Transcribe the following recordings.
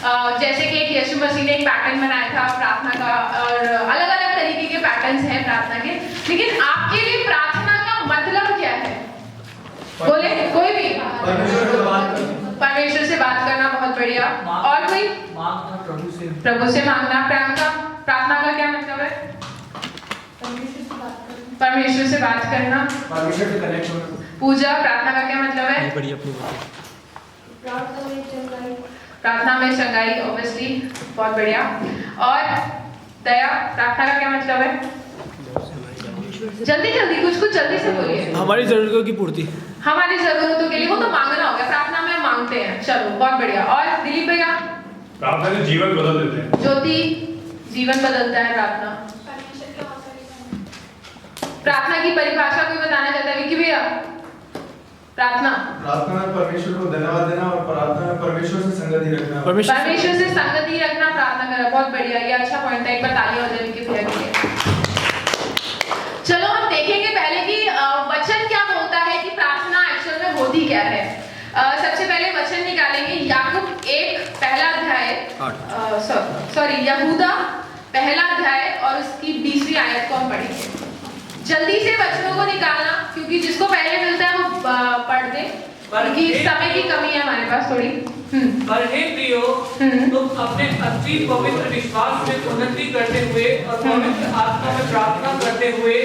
जैसे कि एक यीशु मसीह ने एक पैटर्न बनाया था प्रार्थना का, और अलग अलग तरीके के पैटर्न्स हैं प्रार्थना के, लेकिन आपके लिए प्रार्थना का मतलब क्या है? बोले कोई भी। परमेश्वर से बात करना, बहुत बढ़िया। और कोई? प्रभु से मांगना। प्रार्थना का क्या मतलब है? परमेश्वर से बात करना, परमेश्वर से कनेक्ट होना। पूजा, प्रार्थना का क्या मतलब है? प्रार्थना में चंगाई, ऑब्वियसली, बहुत बढ़िया। और दया, प्रार्थना का क्या मतलब है? जल्दी जल्दी कुछ जल्दी से बोलिए। हमारी जरूरतों की पूर्ति। हमारी जरूरतों के लिए, वो तो मांगना हो गया, प्रार्थना में मांगते हैं। चलो बहुत बढ़िया। और दिलीप भैया? प्रार्थना से जीवन बदल देते हैं। ज्योति, जीवन बदलता है प्रार्थना। प्रार्थना की परिभाषा कोई बताना चाहता है? विकी भैया? प्रार्थना में परमेश्वर को धन्यवाद देना और प्रार्थना में परमेश्वर से संगति रखना। परमेश्वर से संगति रखना प्रार्थना करना। बहुत बढ़िया, ये अच्छा पॉइंट है। एक बार तालियां हो जाए विकी भैया के लिए। चलो हम देखेंगे पहले कि वचन क्या बोलता है कि प्रार्थना एक्चुअल में होती क्या है। सबसे पहले वचन निकालेंगे याकूब 1 पहला अध्याय, यहूदा पहला अध्याय और उसकी 20वीं आयत को हम पढ़ेंगे। जल्दी से वचनों को निकालना, क्योंकि जिसको पहले मिलता है वो पढ़ दे, क्योंकि समय की कमी है हमारे पास थोड़ी। पर हे प्रियो, तुम अपने अति पवित्र विश्वास में उन्नति करते हुए और पवित्र आत्मा में प्रार्थना करते हुए,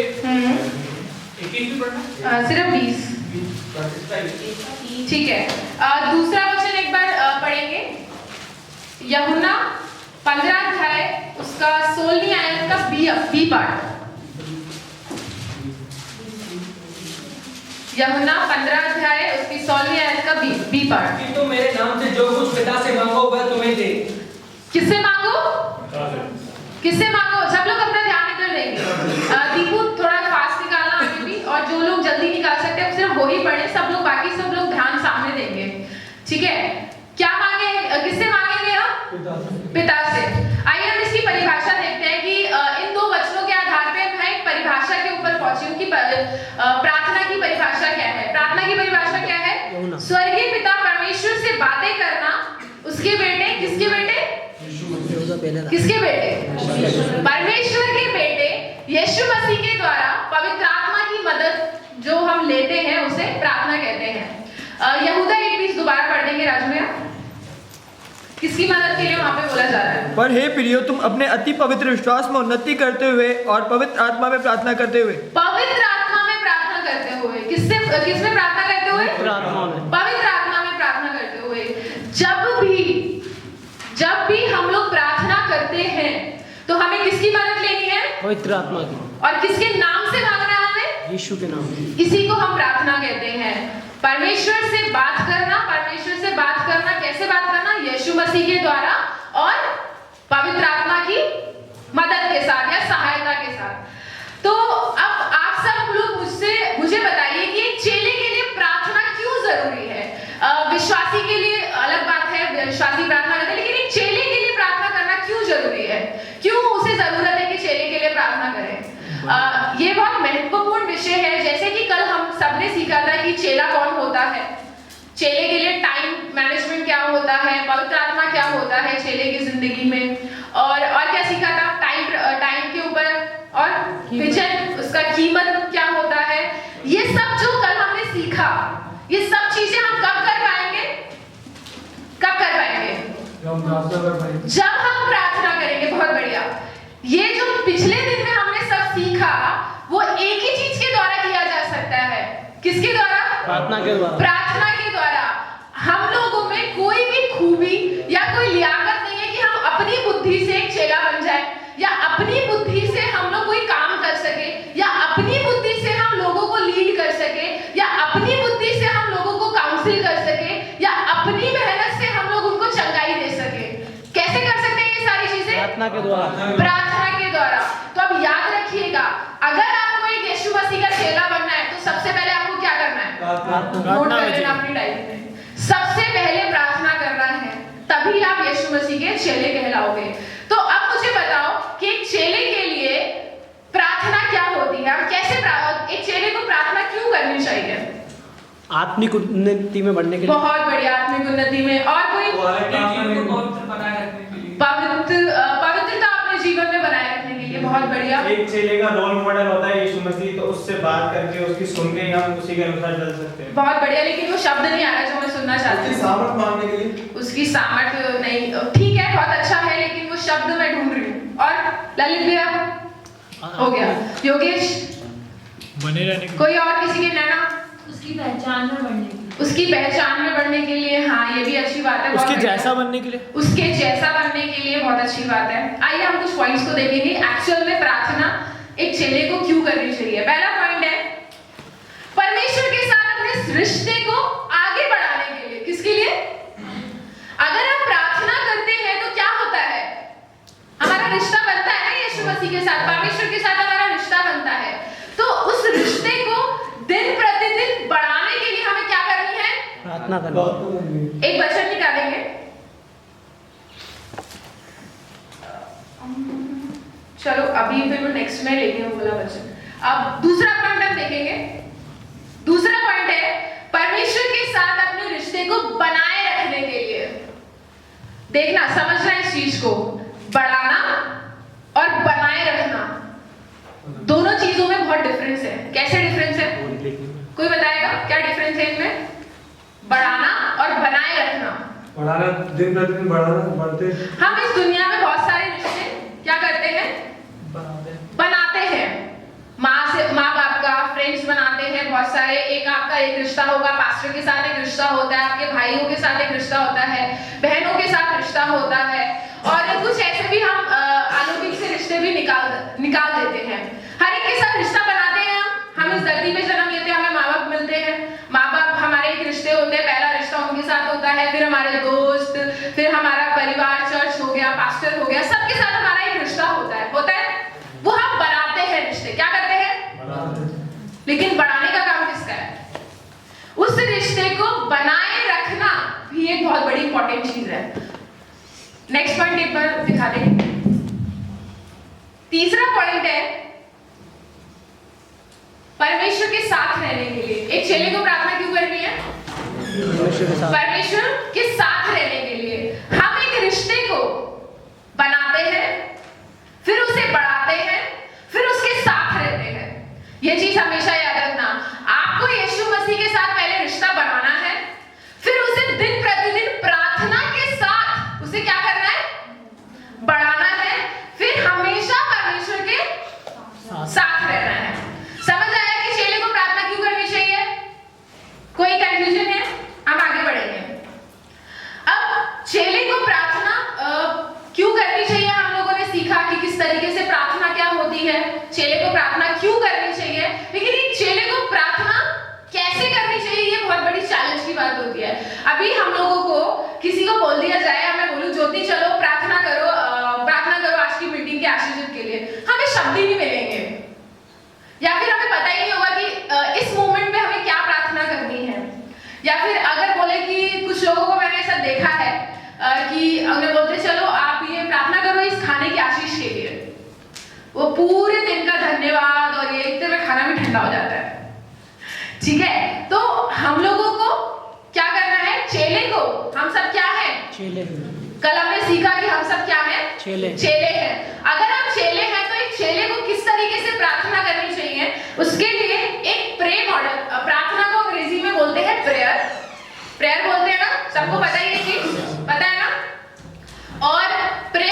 21 भी पढ़ना, सिर्फ 20, ठीक है। दूसरा वचन एक बार पढ़ेंगे, यूहन्ना 15 अध्याय उसका 16वीं आयत का बी पार्ट। यूहन्ना 15 अध्याय उसकी 16वीं आयत का बी पार्ट। कि तुम मेरे नाम से जो कुछ पिता से मांगो वह तुम्हें दे। किससे मांगो? किससे मांगो? सब लोग अपना ध्यान इधर देंगे। दीपू थोड़ा फास्ट निकालना आगे भी, और जो लोग जल्दी निकाल सकते हैं सिर्फ वही पढ़े, सब लोग बाकी सब लोग ध्यान सामने देंगे, ठीक है? क्या मांगे? किससे मांगेंगे हम? पिता से। आइए हम इसकी परिभाषा देखते हैं कि इन दो वचनों के आधार पे मैं एक परिभाषा के ऊपर पहुंची हूं कि प्रार्थना की परिभाषा क्या है। प्रार्थना की परिभाषा क्या है? स्वर्गीय पिता परमेश्वर से बातें करना, उसके बेटे, किसके बेटे? किसके बेटे? परमेश्वर के बेटे यीशु मसीह के द्वारा पवित्र आत्मा की मदद जो हम लेते हैं उसे प्रार्थना कहते हैं। यहूदा 1:20 दोबारा पढ़ देंगे राजू भैया। किसकी मदद के लिए वहां पे बोला जा रहा है? पर हे प्रियो, तुम अपने अति पवित्र विश्वास में उन्नति करते हुए और पवित्र आत्मा में प्रार्थना करते हुए। पवित्र आत्मा में प्रार्थना करते हुए। किसमें प्रार्थना करते हुए? पवित्र आत्मा में प्रार्थना करते हुए। जब भी हम लोग प्रार्थना करते हैं तो हमें किसकी मदद लेनी है? पवित्र आत्मा की। और किसके नाम से मांगना है हमें? यीशु के नाम। इसी को हम प्रार्थना कहते हैं। परमेश्वर से बात करना, परमेश्वर से बात करना, कैसे बात करना? यीशु मसीह के द्वारा और पवित्र आत्मा की मदद के साथ या सहायता के साथ। तो अब आप सब लोग मुझे बताइए कि एक चेले के लिए प्रार्थना क्यों जरूरी है? विश्वासी के लिए अलग बात है, विश्वासी प्रार्थना करते हैं, लेकिन एक चेले के लिए प्रार्थना करना क्यों जरूरी है? क्यों उसे जरूरत है कि चेले के लिए प्रार्थना करें? ये बहुत महत्वपूर्ण विषय है। जैसे कि कल हम सबने सीखा था कि चेला कौन होता है, चेले के लिए टाइम मैनेजमेंट क्या होता है, पवित्र आत्मा क्या होता है चेले की जिंदगी में, और क्या सीखा था? टाइम के ऊपर, और विजन, उसका कीमत क्या होता है। ये सब जो कल हमने सीखा, ये सब चीजें हम कब कर पाएंगे? कब कर पाएंगे? जब हम प्रार्थना करेंगे। बहुत बढ़िया। ये जो पिछले दिन में हमने सब सीखा वो एक ही चीज के द्वारा किया जा सकता है। किसके द्वारा? प्रार्थना के द्वारा। प्रार्थना के द्वारा। हम लोगों में कोई भी खूबी या कोई लियाकत नहीं है कि हम अपनी बुद्धि से एक चेला बन जाए, या अपनी बुद्धि से हम लोग कोई काम कर सके, या अपनी बुद्धि से हम लोगों को लीड कर सके, या अपनी बुद्धि से हम लोगों को काउंसिल कर सके, या अपनी मेहनत से हम लोग उनको चंगाई दे सके। कैसे कर सकते हैं ये सारी चीजें? प्रार्थना के द्वारा। प्रार्थना के द्वारा। तो अब याद रखिएगा, अगर आपको एक यीशु मसीह का चेला बनना है तो सबसे पहले आपको क्या करना है? नोट कर लेना अपनी डायरी में। सबसे पहले प्रार्थना करना है, तभी आप यीशु मसीह के चेले कहलाओगे। तो अब मुझे बताओ कि एक चेले के लिए प्रार्थना क्या होती है? कैसे एक चेले को प्रार्थना क्यों करनी चाहिए? आत्मिक उन्नति में बढ़ने के लिए। बहुत बढ़िया, आत्मिक उन्नति में। और कोई? बनाए रखने के लिए? पवित्रता अपने जीवन में बनाए रखने के लिए। बहुत बढ़िया। एक चेले का रोल मॉडल होता है यीशु मसीह, तो उससे बात करके उसकी सुन के ही हम उसी के अनुसार चल सकते हैं। बहुत बढ़िया, लेकिन वो शब्द नहीं आ रहा जो मैं सुनना चाहती उसकी हूँ। सामर्थ मांगने के लिए। उसकी सामर्थ्य नहीं, ठीक है, बहुत अच्छा है, लेकिन वो शब्द मैं ढूंढ रही हूँ। और ललित भैया हो गया, योगेश बने रहने के कोई और किसी के नैना? उसकी पहचान में बढ़ने के लिए। उसकी पहचान में बढ़ने के लिए, हाँ ये भी अच्छी बात है। बहुत उसके बढ़िया। जैसा बनने के लिए। उसके जैसा बनने के लिए बहुत अच्छी बात है। आइए हम कुछ पॉइंट्स को देखेंगे। एक्चुअल में प्रार्थना एक चेले को क्यों करनी चाहिए। पहला पॉइंट है परमेश्वर के साथ अपने रिश्ते को आगे बढ़ाने के लिए। किसके लिए? अगर हम प्रार्थना करते हैं तो क्या होता है, हमारा रिश्ता बनता है ना यीशु मसीह के साथ, परमेश्वर के साथ हमारा रिश्ता बनता है। तो उस रिश्ते को दिन प्रतिदिन बढ़ाने के लिए हमें क्या करनी है? प्रार्थना करना। एक वचन निकालेंगे, चलो अभी फिर वो नेक्स्ट में लेके वो बोला वचन। अब दूसरा पॉइंट हम देखेंगे। दूसरा पॉइंट है परमेश्वर के साथ अपने रिश्ते को बनाए रखने के लिए। देखना, समझना इस चीज को, बढ़ाना और बनाए रखना दोनों चीजों में बहुत डिफरेंस है। कैसे डिफरेंस है, कोई बताएगा क्या डिफरेंस है इनमें? बढ़ाना और बनाए रखना। बढ़ाना, दिन प्रतिदिन बढ़ाना, बढ़ते। हम इस दुनिया में बहुत सारे रिश्ते क्या करते हैं? बनाते हैं। माँ बाप का, फ्रेंड्स बनाते हैं बहुत सारे। एक आपका एक रिश्ता होगा, पास्टर के साथ एक रिश्ता होता है, आपके भाइयों के साथ एक रिश्ता होता है, बहनों के साथ रिश्ता होता है, और कुछ ऐसे भी हम अलौकिक से रिश्ते भी निकाल देते हैं। हर एक के साथ रिश्ता बनाते हैं। हम इस धरती पे जन्म लेते हैं, हमें माँ बाप मिलते हैं, माँ बाप हमारे एक रिश्ते होते हैं। पहला रिश्ता उनके साथ होता है, फिर हमारे दोस्त, फिर हमारा परिवार, चर्च हो गया, पास्टर हो गया, सबके साथ हमारा एक रिश्ता होता है वो हम बनाते हैं रिश्ते। क्या करते हैं? लेकिन बढ़ाने का काम किसका है? उस रिश्ते को बनाए रखना भी एक बहुत बड़ी इंपॉर्टेंट चीज है। नेक्स्ट पॉइंट एक बार दिखा देंगे। तीसरा पॉइंट है परमेश्वर के साथ रहने के लिए। एक चेले को प्रार्थना क्यों करनी है? परमेश्वर के साथ रहने के लिए। हम एक रिश्ते को बनाते हैं, फिर उसे बढ़ाते हैं, फिर उसके साथ रहते हैं। यह चीज हमेशा याद रखना। आपको यीशु मसीह के साथ पहले रिश्ता बनाना है, फिर उसे दिन प्रतिदिन प्रार्थना के साथ उसे क्या करना है? बढ़ाना है, फिर हमेशा परमेश्वर के साथ रहना है। समझ आया कि चेले को प्रार्थना क्यों करनी चाहिए? कोई कंफ्यूजन है? हम आगे बढ़ेंगे। अब चेले को प्रार्थना क्यों करनी चाहिए, हम लोगों ने सीखा कि किस तरीके से प्रार्थना क्या होती है, चेले को प्रार्थना क्यों करनी चाहिए। लेकिन एक चेले को प्रार्थना कैसे करनी चाहिए, ये बहुत बड़ी चैलेंज की बात होती है। अभी हम लोगों को किसी को बोल दिया जाए, मैं बोलूं ज्योति चलो प्रार्थना करो आज की मीटिंग के आशीर्वाद के लिए, हमें शब्द ही नहीं मिलेंगे, या फिर हमें पता ही नहीं होगा कि इस मोमेंट में हमें क्या प्रार्थना करनी है। या फिर अगर बोले कि कुछ लोगों को मैंने ऐसा देखा है कि उन्हें बोलते चलो आप ये प्रार्थना करो इस खाने की आशीष के लिए, वो पूरे दिन का धन्यवाद और ये इतने में खाना भी ठंडा हो जाता है। ठीक है, तो हम लोगों को क्या करना है? चेले को, हम सब क्या हैं? चेले। कल हमने सीखा कि हम सब क्या हैं? चेले हैं। अगर हम चेले हैं तो एक चेले को किस तरीके से प्रार्थना करनी चाहिए, उसके लिए एक प्रे मॉडल, प्रार्थना को अंग्रेजी में बोलते हैं प्रेयर बोलते हैं ना, सबको पता ही है चीज, पता है ना। और प्रे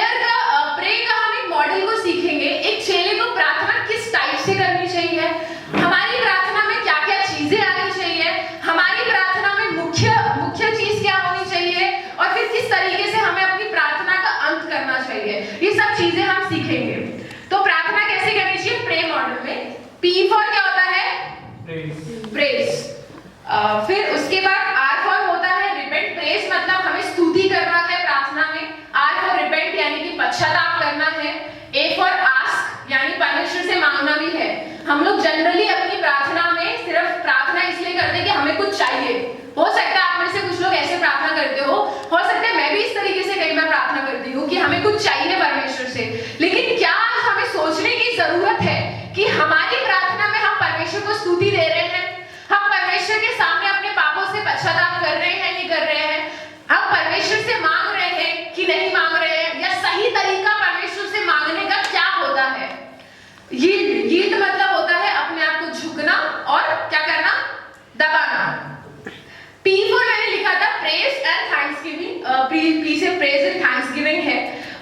का हम एक मॉडल को सीखेंगे। एक चेले को प्रार्थना किस टाइप से करनी चाहिए, हमारी प्रार्थना में क्या क्या चीजें आनी चाहिए, हमारी प्रार्थना में मुख्य चीज क्या होनी चाहिए, और फिर किस तरीके से हमें अपनी प्रार्थना का अंत करना चाहिए, ये सब चीजें हम सीखेंगे। तो प्रार्थना कैसे करनी चाहिए प्रे मॉडल में? P फॉर क्या होता है? प्रेज। फिर उसके बाद R फॉर होता है रिपेंट। प्रेज मतलब हमें स्तुति करना है प्रार्थना में। R फॉर रिपेंट यानी कि पश्चाताप करना है। A फॉर आस्क यानी परमेश्वर से मांगना भी है। हम लोग जनरली अपनी प्रार्थना में सिर्फ प्रार्थना इसलिए करते हैं कि हमें कुछ चाहिए। हो सकता है आप में से कुछ लोग ऐसे प्रार्थना करते हो सकता है मैं भी इस तरीके से कई बार प्रार्थना करती हूँ कि हमें कुछ चाहिए परमेश्वर से। लेकिन क्या हमें सोचने की जरूरत है कि हमारी प्रार्थना में हम परमेश्वर को स्तुति दे रहे हैं, हम परमेश्वर के सामने अपने पापों से पश्चाताप कर रहे हैं, नहीं कर रहे हैं, हम परमेश्वर से मांग रहे हैं कि नहीं मांग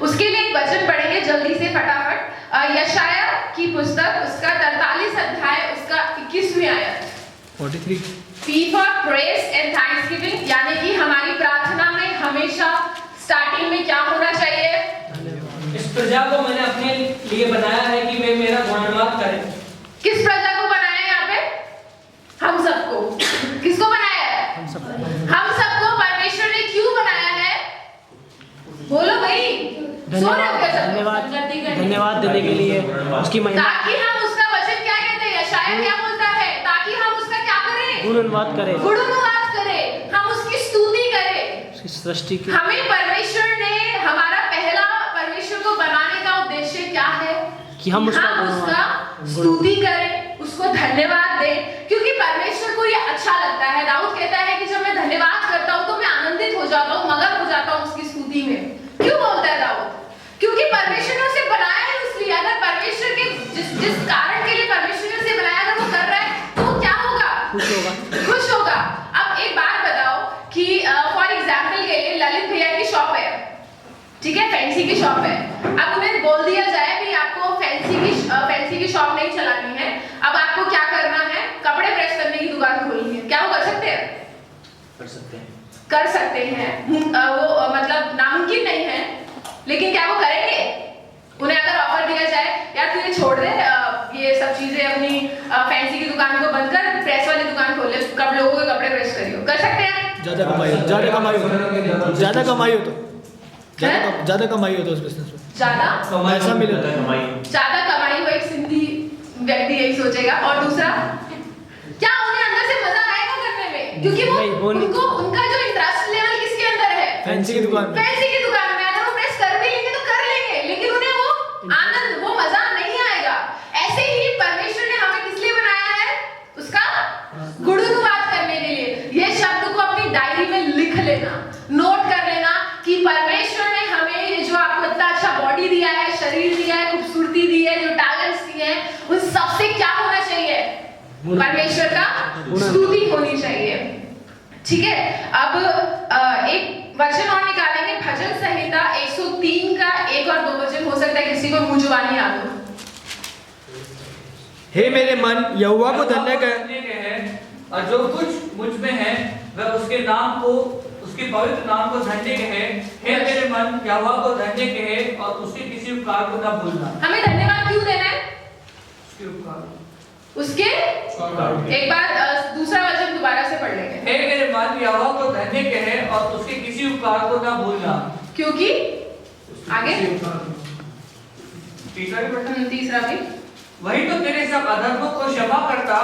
उसके लिए एक वचन पढ़ेंगे जल्दी से फटाफट। यशाया की पुस्तक उसका 43 अध्याय उसका 21वीं आयत। 43। P for praise and thanksgiving, यानी कि हमारी प्रार्थना में हमेशा स्टार्टिंग में क्या होना चाहिए? इस प्रजा को मैंने अपने लिए बनाया है कि वे मेरा गुणगान करें। किस प्रजा को बनाया है यहाँ पे? हम सबको। किसको बनाया है? हम सबको परमेश्वर ने क्यों बनाया है? बोलो भाई। सो रहे हो क्या सब? धन्यवाद देने के लिए उसकी महिमा, ताकि हम उसका वचन क्या कहते हैं? यशाया क्या बोलता है? ताकि हम उसका क्या करें? गुणगान करें, गुणगान करें, हम उसकी स्तुति करें। उसकी सृष्टि की। हमें परमेश्वर ने हमारा पहला परमेश्वर को बनाने का उद्देश्य क्या है? कि हम उसका स्तुति करें, उसको धन्यवाद दें, क्योंकि परमेश्वर को ये अच्छा लगता है। दाऊद कहता है कि जब मैं धन्यवाद करता हूँ तो मैं आनंदित हो जाता हूँ, मगन हो जाता हूँ उसकी स्तुति में। क्यों बोलता है दाऊद? क्योंकि परमेश्वर ने उसे बनाया है इसलिए। अगर परमेश्वर के जिस कारण के लिए परमेश्वर ने उसे बनाया अगर वो कर रहा है तो वो क्या होगा? खुश होगा। अब एक बात बताओ कि फॉर एग्जाम्पल के लिए ललित भैया की शॉप है, ठीक है, फैंसी की शॉप है। अब उन्हें बोल दिया जाए भी आपको फैंसी की शॉप नहीं चलानी है, अब आपको क्या करना है? कपड़े प्रेस करने की दुकान खोलनी है। क्या वो कर सकते हैं? कर सकते हैं। वो मतलब नामुमकिन नहीं है, लेकिन क्या वो करेंगे? उन्हें अगर ऑफर दिया जाए यार तू ये छोड़ दे, ये सब चीजें अपनी फैंसी की दुकान को बंद कर, प्रेस वाली दुकान खोल ले, कब लोगों के कपड़े प्रेस करियो, कर सकते हैं? ज्यादा कमाई हो तो ज्यादा कमाई हो तो उस बिजनेस में ज्यादा पैसा मिले तो ज्यादा कमाई हो, एक सिंधी व्यक्ति यही सोचेगा। और दूसरा, क्या उन्हें अंदर से मजा आएगा करने में? क्योंकि वो उनका जो इंटरेस्ट लेवल किसके अंदर है? फैंसी की दुकान में। फैंसी की दुकान में अगर वो प्रेस कर भी लेंगे तो कर लेंगे, लेकिन उन्हें वो आनंद, वो मजा नहीं आएगा। ऐसे ही परमेश्वर ने हमें किस लिए बनाया है? उसका गुणगान करने के लिए। ये शब्द को अपनी डायरी में लिख लेना, नोट कर लेना कि परमेश्वर ने हमें ये जो आपको इतना अच्छा बॉडी दिया है, शरीर दिया है, खूबसूरती दी है, जो टैलेंट्स दिए हैं, उन सबसे क्या होना चाहिए? परमेश्वर का स्तुति होनी चाहिए। ठीक है, अब एक वचन और निकालेंगे, भजन संहिता 103 का 1 और 2 वचन। हो सकता है किसी को मुंह जुबानी याद हो। हे मेरे मन यहोवा को धन्य कर, और जो कुछ मुझ में है वह उसके नाम को, उसके पवित्र नाम को धन्य कहे। हे मेरे मन यहोवा को धन्य कहे और उसके किसी उपकार को न भूलना। हमें धन्यवाद क्यों देना है? उसके उपकार, उसके एक बार दूसरा वचन दोबारा से पढ़ लेंगे। हे मेरे मन यहोवा को धन्य कहे और उसके किसी उपकार को न भूलना। क्योंकि आगे तीसरा भी भी वही तो तेरे सब अधर्मों को क्षमा करता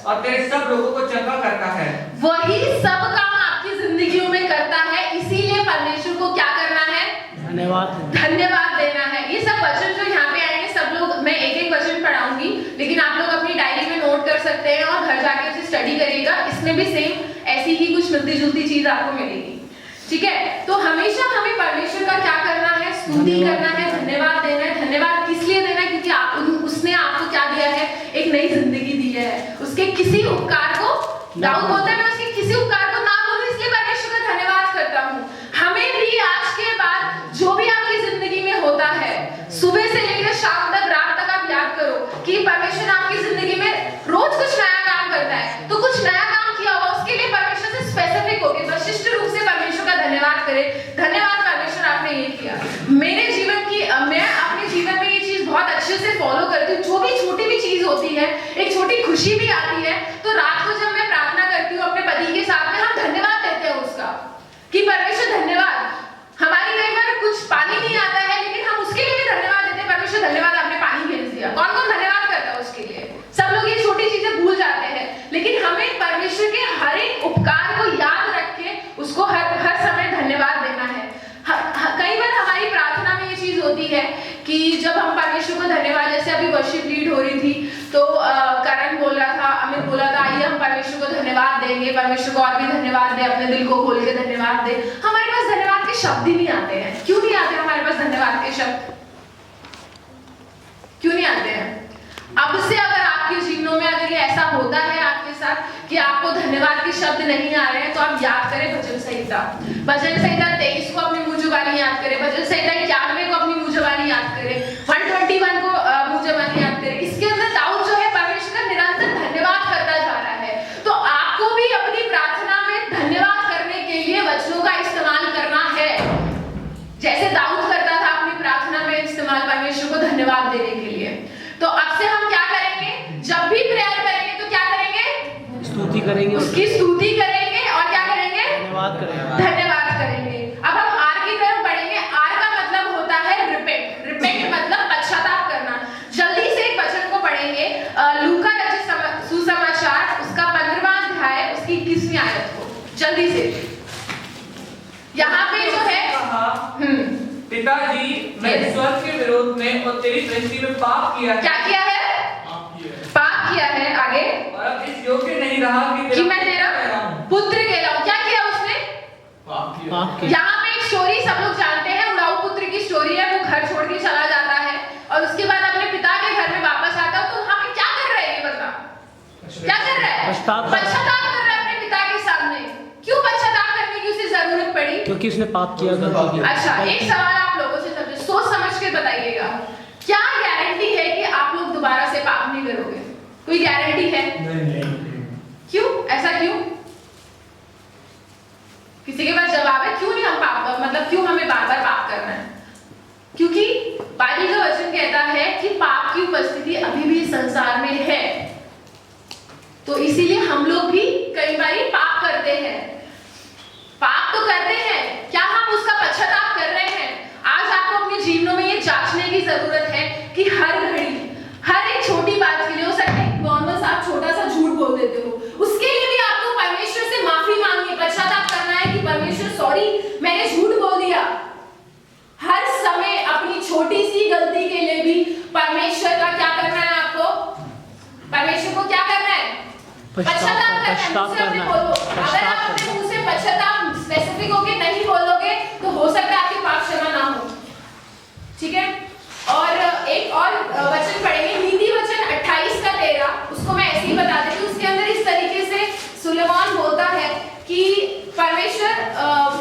और तेरे सब लोगों को चंगा करता है। वही सब काम आपकी जिंदगियों में करता है, इसीलिए परमेश्वर को क्या करना है? धन्यवाद देना है। ये सब वचन जो यहाँ पे आएंगे सब लोग, मैं एक एक वचन पढ़ाऊंगी, लेकिन आप लोग अपनी डायरी में नोट कर सकते हैं और घर जाके उसे स्टडी करिएगा। इसमें भी सेम ऐसी ही कुछ मिलती जुलती चीज आपको मिलेगी। ठीक है, तो हमेशा हमें परमेश्वर का क्या करना है? स्तुति करना है, धन्यवाद देना है। धन्यवाद किस लिए देना है? क्योंकि उसने आपको क्या दिया है? एक नई जिंदगी दी है। उसके किसी उपकार को, दाऊद बोलता है मैं उसके किसी उपकार को ना बोलूं, इसलिए परमेश्वर का धन्यवाद करता हूँ। हमें भी आज के बाद जो भी आपकी जिंदगी में होता है, सुबह से लेकर शाम तक, रात तक आप याद करो कि परमेश्वर आपकी जिंदगी में रोज कुछ नया काम करता है। तो कुछ नया काम किया होगा, उसके लिए परमेश्वर से स्पेसिफिक होके विशिष्ट रूप से परमेश्वर का धन्यवाद करें। धन्यवाद परमेश्वर आपने ये किया। मेरे जीवन की, मैं अपने जीवन में ये चीज बहुत अच्छे से फॉलो करती हूँ। जो भी छोटी भी चीज होती है, एक छोटी खुशी भी आती है, तो रात को जब मैं प्रार्थना करती हूँ अपने पति के साथ में, हम धन्यवाद देते हैं उसका कि परमेश्वर धन्यवाद। हमारी कई बार कुछ पानी नहीं आता है, लेकिन हम उसके लिए भी धन्यवाद देते हैं, परमेश्वर धन्यवाद आपने पानी भेज दिया। कौन कौन धन्यवाद करता है उसके लिए? सब लोग ये छोटी चीजें भूल जाते हैं, लेकिन हमें परमेश्वर के हर एक उपकार को याद रख के उसको हर समय धन्यवाद देना है। कई बार हमारी प्रार्थना में ये चीज होती है कि जब हम परमेश्वर को धन्यवाद, जैसे अभी वर्शिप लीड हो रही थी तो करण बोल रहा था, अमित बोला था, आइए हम परमेश्वर को धन्यवाद देंगे, परमेश्वर को और भी धन्यवाद दे, अपने दिल को खोल के धन्यवाद दे। हमारे पास धन्यवाद के शब्द ही नहीं आते हैं। क्यों नहीं आते हमारे पास धन्यवाद के शब्द? क्यों नहीं आते हैं? अब से अगर आपके जीवनों में अगर ये ऐसा होता है आपके साथ कि आपको धन्यवाद के शब्द नहीं आ रहे हैं, तो आप याद करें भजन संहिता। भजन संहिता 23 को अपनी मुंह जुबानी याद करें, भजन संहिता 91 को अपनी मुंह जुबानी याद करें, 121 को मुंह जुबानी याद करें। इसके अंदर दाऊद जो है परमेश्वर का निरंतर धन्यवाद करता जा रहा है। तो आपको भी अपनी प्रार्थना में धन्यवाद करने के लिए वचनों का इस्तेमाल करना है, जैसे दाऊद करता था अपनी प्रार्थना में इस्तेमाल परमेश्वर को धन्यवाद देने के लिए। तो अब से हम क्या करेंगे, जब भी प्रेयर करेंगे तो क्या करेंगे, स्तुति करेंगे, उसकी स्तुति करेंगे और क्या करेंगे, धन्यवाद करेंगे। धन्यवाद करेंगे। अब हम आर की तरफ बढ़ेंगे। आर का मतलब होता है रिपेंट। रिपेंट मतलब पश्चाताप करना। जल्दी से एक वचन को पढ़ेंगे, लूका रचित सुसमाचार उसका 15वां अध्याय उसकी 21वीं आयत को जल्दी से। यहाँ पे जो है पिताजी मैंने स्वर्ग के विरोध में और तेरी दृष्टि में पाप किया है। क्या किया है, पाप किया है। आगे, और अब इस योग्य नहीं रहा कि मैं तेरा पुत्र कहलाऊं। क्या किया उसने, पाप किया। यहाँ पे एक स्टोरी सब लोग जानते हैं, उड़ाऊ पुत्र की स्टोरी है। वो घर छोड़ के चला जाता है और उसके बाद अपने पिता के घर में वापस आता है। तो वहाँ पे क्या कर रहा है, ये बता, क्या कर रहा है, पश्चाताप कर रहा है अपने पिता के सामने। क्यों पश्चाताप करने की उसे जरूरत पड़ी, क्योंकि उसने पाप किया, गलती की। अच्छा, एक सवाल आप लोगों से समझे, सोच समझ के बताइएगा, क्या गारंटी है कि आप लोग दोबारा से पाप नहीं करोगे? कोई गारंटी है? क्यों, ऐसा क्यों? किसी के पास जवाब है क्यों नहीं हम पाप, मतलब क्यों हमें बार बार पाप करना है? क्योंकि बाइबल का वचन कहता है कि पाप की उपस्थिति अभी भी संसार में है। तो इसीलिए हम लोग भी कई बार पाप करते हैं। पाप तो करते हैं, क्या हम उसका पश्चाताप कर रहे हैं? आज आपको अपने जीवनों में ये जांचने की जरूरत है कि हर घड़ी, हर एक छोटी बात के लिए, हो सकता है नॉर्मल सा छोटा सा झूठ बोल देते हो, उसके लिए भी आपको परमेश्वर से माफी मांगनी, पश्चाताप करना है कि परमेश्वर सॉरी, मैंने झूठ बोल दिया। हर समय अपनी छोटी सी गलती के लिए भी परमेश्वर का क्या करना है आपको, परमेश्वर को क्या करना है, पश्चाताप करना है। अगर आप अपने मुंह से पश्चाताप स्पेसिफिक होके नहीं बोलोगे तो हो सकता है आपकी पाप क्षमा ना हो, ठीक है। और एक और वचन पढ़ेंगे, नीति वचन 28 का 13, उसको मैं ऐसे ही बता देती हूँ। उसके अंदर इस तरीके से सुलेमान बोलता है कि परमेश्वर,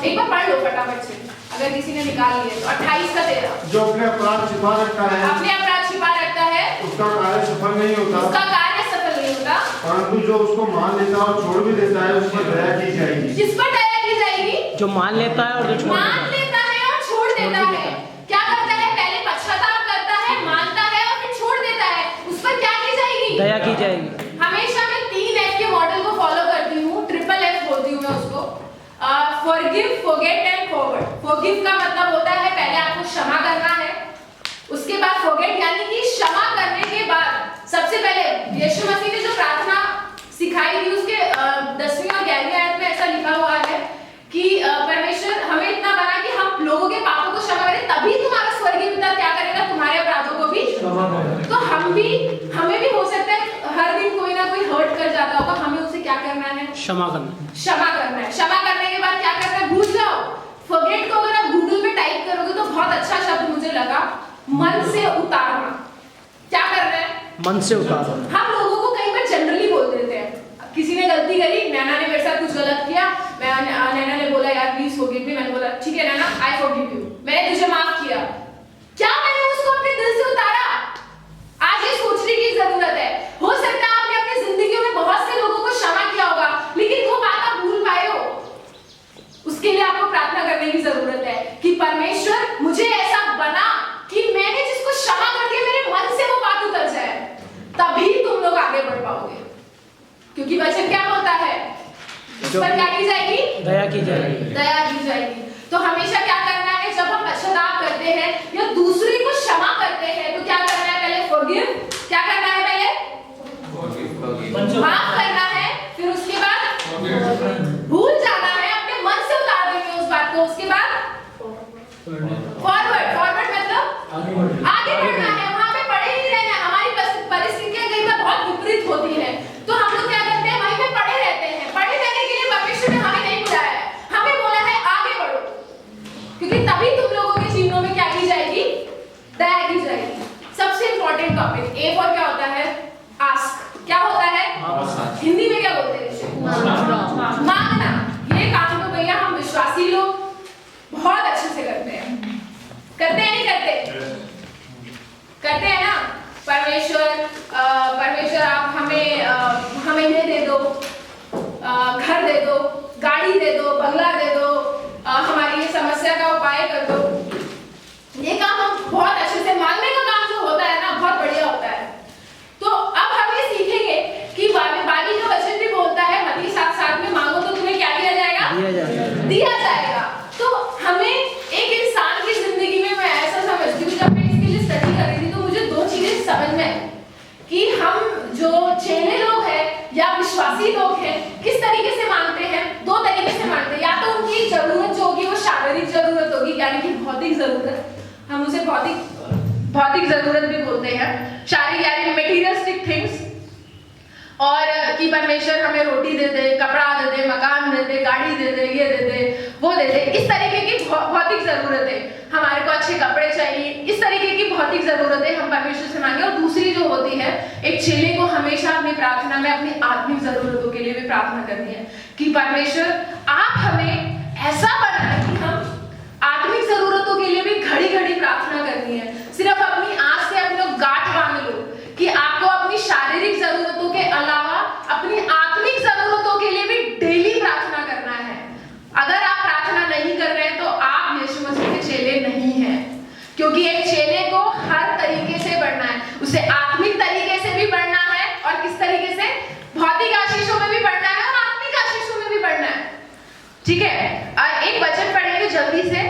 एक बार पढ़ लो फटाफट से अगर किसी ने निकाल लिया तो। 28 का 13, जो अपने अपराध छिपा रखता है, अपने अपराध छिपा रखता है, उसका कार्य सफल नहीं होता, उसका कार्य सफल नहीं होता। परंतु जो उसको मान लेता है और छोड़ भी देता है, उस पर दया की जाएगी। किस पर दया की जाएगी? जो मान लेता है और जो छोड़ मान लेता है और छोड़ देता है। क्या करता है, पहले पश्चाताप करता है, मानता है और फिर छोड़ देता है, उस पर क्या की जाएगी, दया की जाएगी। हमेशा मैं 3F के मॉडल को फॉलो करती हूँ, ट्रिपल F बोलती हूँ मैं उसको, forgive, forget and forward. Forgive का मतलब होता है पहले आपको क्षमा करना है, उसके बाद फॉरगेट यानी कि क्षमा करने के बाद सबसे पहले यीशु मसीह ने जो प्रार्थना सिखाई थी उसके 10वीं और 11वीं आयत में ऐसा लिखा हुआ है कि परमेश्वर हमें इतना बना कि हम लोगों के पापों को क्षमा करें, तभी तुम्हारा स्वर्गीय पिता क्या करेगा, तुम्हारे अपराधों को भी। तो हमें भी हो सकता है हर दिन कोई ना कोई हर्ट कर जाता होगा, हमें उसे क्या करना है, क्षमा करना। क्षमा करना है। क्षमा करने के बाद क्या करना है, भूल जाओ। फॉरगेट को अगर आप गूगल में टाइप करोगे तो बहुत अच्छा शब्द मुझे लगा, मन से उतारना। क्या करना है, मन से उतारना। हम लोगों को कई बार जनरली बोल देते हैं, किसी ने गलती करी, नैना ने मेरे साथ कुछ गलत किया, नैना ने बोला यार प्लीज फॉरगिव मी, मैंने बोला ठीक है नैना आई फॉरगिव यू, मैंने तुझे माफ किया। क्या मैंने उसको अपने दिल से उतारा? आज ये सोचने की जरूरत है। हो सकता है आपने अपनी जिंदगी में बहुत से लोगों को क्षमा किया होगा, लेकिन वो बात आप भूल पाए हो। उसके लिए आपको प्रार्थना करने की जरूरत है कि परमेश्वर मुझे ऐसा बना कि मैंने जिसको क्षमा कर दिया मेरे मन से वो बात उतर जाए, तभी तुम लोग आगे बढ़ पाओगे। क्योंकि वचन क्या बोलता है, उस पर क्या की जाएगी, दया की जाएगी, दया की जाएगी। तो हमेशा क्या करना है, जब हम पश्चाताप करते हैं या दूसरे को क्षमा करते हैं तो क्या करना है, पहले फॉरगिव, क्या करना है, पहले माफ करना है, फिर उसके बाद भूल जाना है, अपने मन से उतार देंगे उस बात को, उसके बाद फॉरवर्ड। फॉरवर्ड मतलब आगे बढ़ना है, वहां पे पड़े नहीं रहना है। हमारी परिस्थितियां कई बार बहुत विपरीत होती है, तो हम लोग क्या करते हैं, वहीं पे पड़े रहते हैं। पड़े रहने के लिए परमेश्वर ने हमें नहीं बुलाया है, हमें बोला है आगे बढ़ो, क्योंकि तभी तुम लोगों के जीवनों में क्या की जाएगी, दया की जाएगी। सबसे इंपॉर्टेंट टॉपिक ए फॉर क्या होता है, आस्क। क्या होता है, हिंदी में क्या बोलते हैं, मांगना। ये काम तो भैया हम विश्वासी लोग हमें ये दे दो, घर दे दो, गाड़ी दे दो, बंगला दे दो, हमारी ये समस्या का उपाय कर दो। ये काम हम बहुत अच्छे से, मांगने का काम जो होता है ना बहुत बढ़िया होता है। तो अब हम ये सीखेंगे कि बाकी जो वचन भी बोलता है मत्ती 7:7 में, मांगो तो तुम्हें क्या दिया जाएगा? दिया जाएगा। तो हमें एक इंसान की जिंदगी में, मैं ऐसा समझती हूँ, जब मैं इसके लिए स्टडी कर रही थी तो मुझे दो चीजें समझ में आई कि हम जो चेले लोग हैं या विश्वासी लोग हैं किस तरीके से मांगते हैं। दो तरीके से मांगते हैं, या तो उनकी जरूरत जो होगी वो शारीरिक जरूरत होगी, यानी कि भौतिक जरूरत, हम उसे भौतिक जरूरत भी बोलते हैं, शारीरिक यानी मटेरियलिस्टिक थिंग्स, और कि परमेश्वर हमें रोटी दे दे, कपड़ा दे दे, मकान दे दे, गाड़ी दे दे, ये दे दे, वो दे दे, इस तरीके की भौतिक जरूरतें, हमारे को अच्छे कपड़े चाहिए, इस तरीके की भौतिक जरूरतें हम परमेश्वर से मांगे। और दूसरी जो होती है, एक चेले को हमेशा अपनी प्रार्थना में अपनी आत्मिक जरूरतों के लिए भी प्रार्थना करनी है कि परमेश्वर आप हमें ऐसा बनाए कि हम आत्मिक जरूरतों के लिए भी घड़ी घड़ी प्रार्थना करनी है। सिर्फ अपनी आंख से अपने गांठ बांध लो कि आपको अपनी शारीरिक जरूरतों के अलावा अपनी आत्मिक जरूरतों के लिए भी डेली प्रार्थना करना है। अगर आप प्रार्थना नहीं कर रहे हैं तो आप यीशु मसीह के चेले नहीं हैं, क्योंकि एक चेले को हर तरीके से बढ़ना है, उसे आत्मिक तरीके से भी बढ़ना है और किस तरीके से, भौतिक आशीषों में भी बढ़ना है और आत्मिक आशीषों में भी बढ़ना है। ठीक है, एक वचन पढ़ेंगे जल्दी से,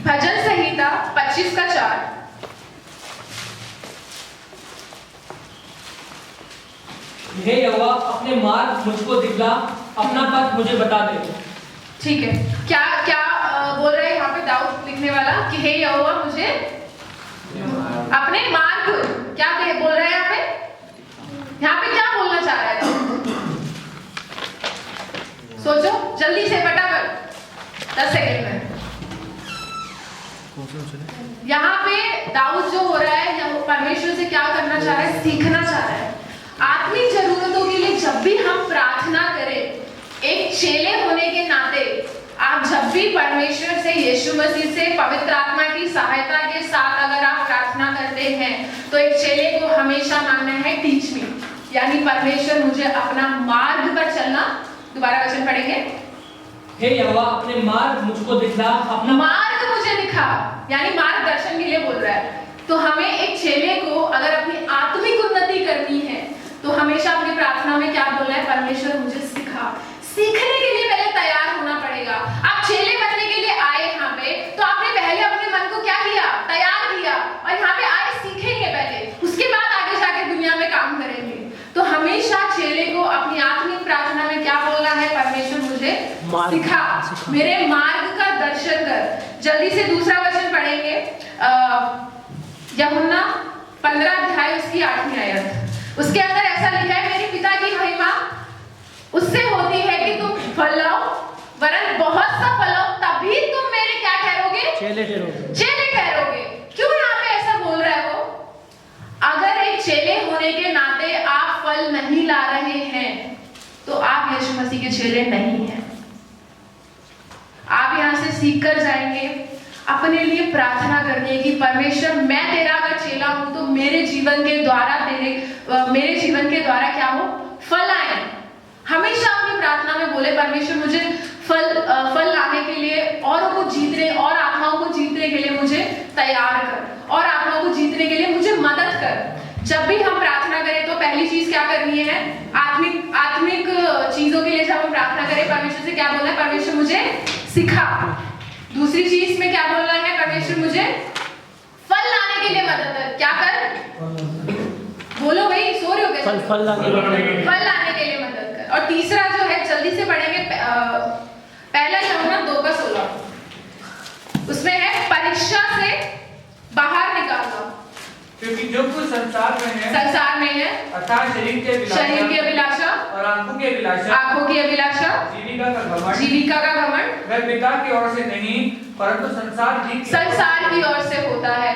भजन संहिता 25:4। हे यहोवा अपने मार्ग मुझको दिखला, अपना पथ मुझे बता दे। ठीक है, क्या क्या बोल रहे हैं यहाँ पे दाऊद लिखने वाला कि हे यहोवा मुझे अपने मार्ग, क्या बोल रहे हैं यहाँ पे क्या बोलना चाह रहा है दाऊद? सोचो जल्दी से, फटाफट 10 सेकंड में। यहाँ पे दाऊद जो हो रहा है, या परमेश्वर से क्या करना चाह रहा है, सीखना चाह रहा है। आत्मिक जरूरतों के लिए जब भी हम प्रार्थना करें, एक चेले होने के नाते आप जब भी परमेश्वर से, यीशु मसीह से, पवित्र आत्मा की सहायता के साथ अगर आप प्रार्थना करते हैं तो एक चेले को हमेशा मांगना है टीच मी, यानी परमेश्वर मुझे अपना मार्ग पर चलना। दोबारा वचन पढ़ेंगे, हे यहोवा अपने मार्ग मुझको दिखला, अपना मार्ग मुझे दिखा, यानी मार्गदर्शन के लिए बोल रहा है। तो हमें एक चेले को अगर अपनी आत्मिक उन्नति करनी है तो हमेशा अपनी प्रार्थना में क्या बोलना है, परमेश्वर मुझे सिखा। सीखने के लिए पहले तैयार होना पड़ेगा। आप चेले बनने के लिए आए यहाँ पे, तो आपने पहले अपने मन को क्या किया, तैयार किया, और यहाँ पे आए सीखेंगे पहले, उसके बाद आगे जाके दुनिया में काम करेंगे। तो हमेशा चेले को अपनी आत्मिक प्रार्थना में क्या बोलना है, परमेश्वर मुझे सिखा, मेरे मार्ग का दर्शन कर। जल्दी से दूसरा वचन पढ़ेंगे, यूहन्ना 15 अध्याय उसकी 8वीं आयत। उसके अंदर ऐसा लिखा है, मेरे पिता की महिमा उससे होती है कि तुम फल लाओ, वरन बहुत सा फल लाओ, तभी तुम मेरे क्या ठहरोगे, चेले ठहरोगे। क्यों यहाँ पे ऐसा बोल रहा है वो? अगर एक चेले होने के नाते आप फल नहीं ला रहे हैं तो आप यीशु मसीह के चेले नहीं हैं। आप यहाँ से सीख कर जाएंगे अपने लिए प्रार्थना करनी है कि परमेश्वर मैं तेरा अगर चेला हूं तो मेरे जीवन के द्वारा क्या हो, फल आए। हमेशा अपनी प्रार्थना में बोले, परमेश्वर मुझे फल लाने के लिए, औरों को जीतने और आत्माओं को जीतने के लिए मुझे तैयार कर, और आत्माओं को जीतने के लिए मुझे मदद कर। जब भी हम प्रार्थना करें तो पहली चीज क्या करनी है, आत्मिक चीजों के लिए जब हम प्रार्थना करें, परमेश्वर से क्या बोलना है, परमेश्वर मुझे सिखा। दूसरी चीज में क्या बोलना है, परमेश्वर मुझे फल लाने के लिए मदद कर। क्या कर, बोलो भाई, सो रहे हो क्या? फल लाने के लिए मदद कर। और तीसरा जो है, जल्दी से पढ़ेंगे, पहला यूहन्ना 2:16, उसमें है परीक्षा से बाहर निकालना, क्योंकि जो कुछ संसार में है अर्थात शरीर की अभिलाषा और आंखों की अभिलाषा, जीविका का घमंड, वह पिता की ओर से नहीं परंतु संसार की ओर से होता है।